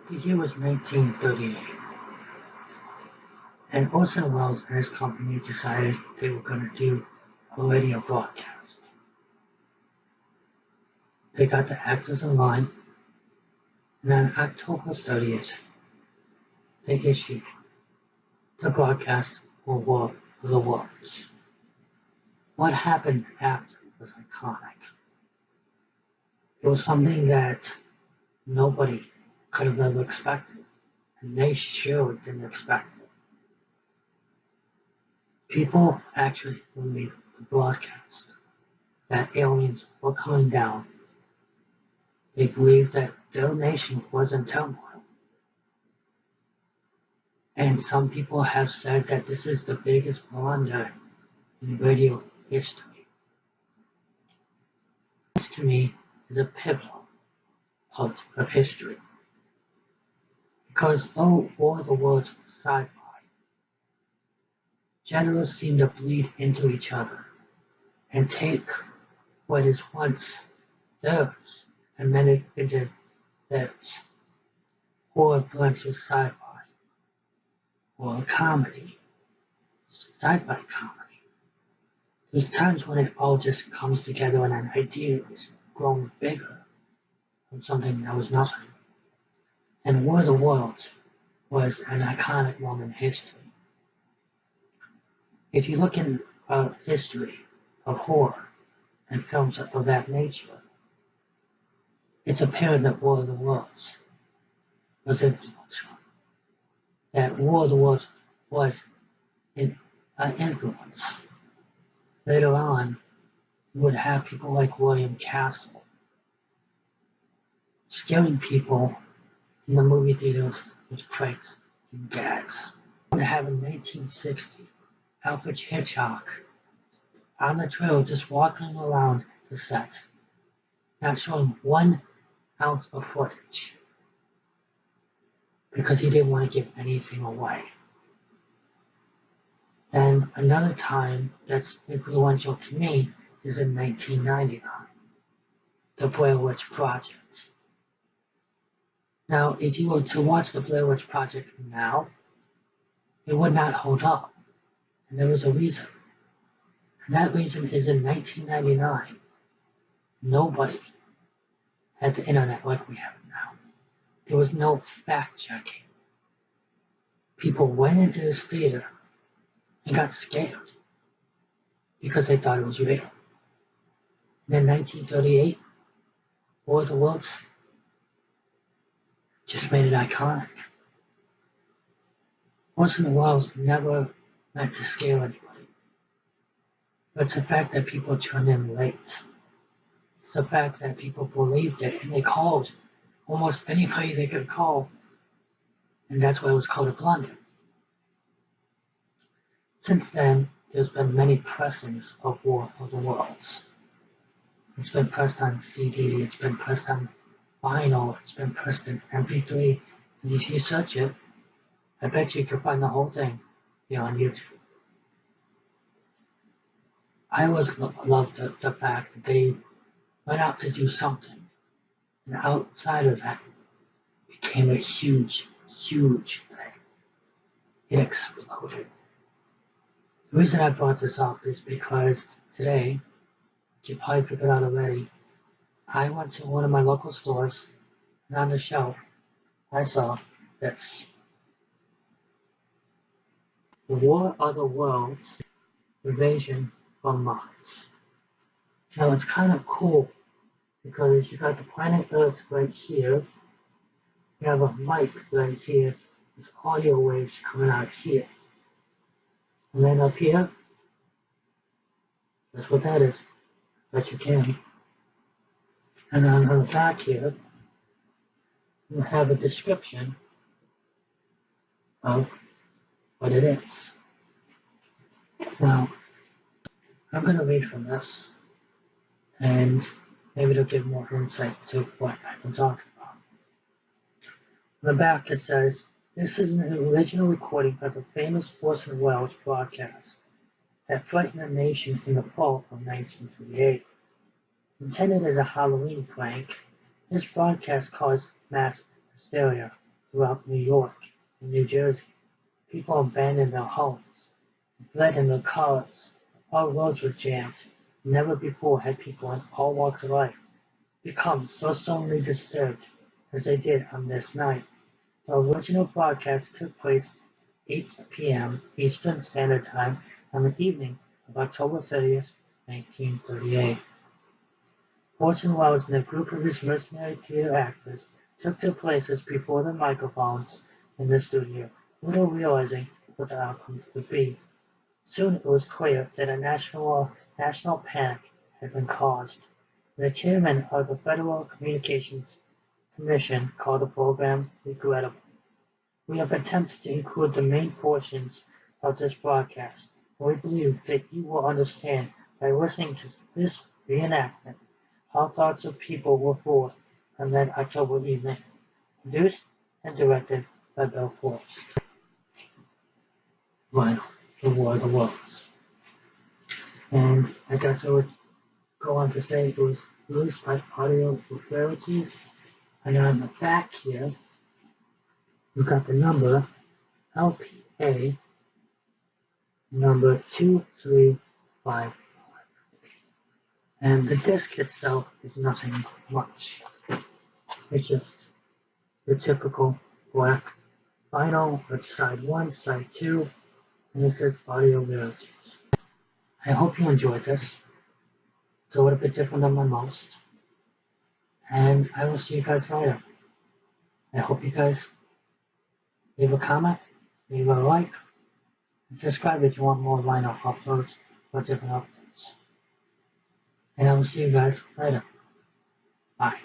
The year was 1938, and Orson Welles and his company decided they were going to do a radio broadcast. They got the actors in line, and on October 30th, they issued the broadcast for War of the Worlds. What happened after was iconic. It was something that nobody could have ever expected, and they sure didn't expect it. People actually believed the broadcast that aliens were coming down. They believed that their nation was in turmoil. And some people have said that this is the biggest blunder in radio history. This to me is a pivotal part of history. Because though War of the Worlds was sci-fi, generals seem to bleed into each other and take what is once theirs and mend it into theirs. War blends with sci-fi, or comedy, sci-fi comedy. There's times when it all just comes together and an idea is grown bigger from something that was nothing. And War of the Worlds was an iconic moment in history. If you look in history of horror and films of that nature, it's apparent that War of the Worlds was influential. That War of the Worlds was an influence. Later on, you would have people like William Castle scaring people in the movie theaters with pranks and gags. You would have in 1960 Alfred Hitchcock on the trail just walking around the set, not showing 1 ounce of footage because he didn't want to give anything away. And another time that's influential to me is in 1999, the Blair Witch Project. Now, if you were to watch the Blair Witch Project now, it would not hold up. And there was a reason. And that reason is in 1999, nobody had the internet like we have it now. There was no fact checking. People went into this theater and got scared because they thought it was real. And in 1938, War of the Worlds just made it iconic. Orson Welles never meant to scare anybody. But it's the fact that people turned in late. It's the fact that people believed it and they called almost anybody they could call. And that's why it was called a blunder. Since then, there's been many pressings of War of the Worlds. It's been pressed on CD, it's been pressed on vinyl, it's been pressed in MP3, and if you search it, I bet you can find the whole thing on YouTube. I always loved the fact that they went out to do something, and outside of that, it became a huge, huge thing. It exploded. The reason I brought this up is because today, you probably figured out already, I went to one of my local stores, and on the shelf, I saw this. The War of the Worlds Invasion from Mars. Now it's kind of cool because you got the planet Earth right here, you have a mic right here with audio waves coming out here. And then up here, that's what that is, that you can. And on the back here, you have a description of what it is. Now, I'm going to read from this, and maybe it'll give more insight to what I've been talking about. On the back it says, "This is an original recording of the famous Orson Welles broadcast that frightened the nation in the fall of 1938. Intended as a Halloween prank, this broadcast caused mass hysteria throughout New York and New Jersey. People abandoned their homes, fled in their cars. All roads were jammed. Never before had people in all walks of life become so suddenly disturbed as they did on this night. The original broadcast took place 8 p.m. Eastern Standard Time on the evening of October 30th, 1938. Orson Welles and a group of his mercenary theater actors took their places before the microphones in the studio, little realizing what the outcome would be. Soon it was clear that a national panic had been caused. The chairman of the Federal Communications Commission called the program regrettable. We have attempted to include the main portions of this broadcast, and we believe that you will understand by listening to this reenactment how thoughts of people were formed on that October evening. Produced and directed by Bill Forbes. Vinyl, The War of the Worlds. And I guess I would go on to say it was released by Audio Rarities. And on the back here, we've got the number LPA number 2355. And the disc itself is nothing much. It's just the typical black vinyl with side 1, side 2, and it says Audio Rarities. I hope you enjoyed this. It's a little bit different than my most. And I will see you guys later. I hope you guys leave a comment, leave a like, and subscribe if you want more vinyl uploads or different uploads. And I will see you guys later. Bye.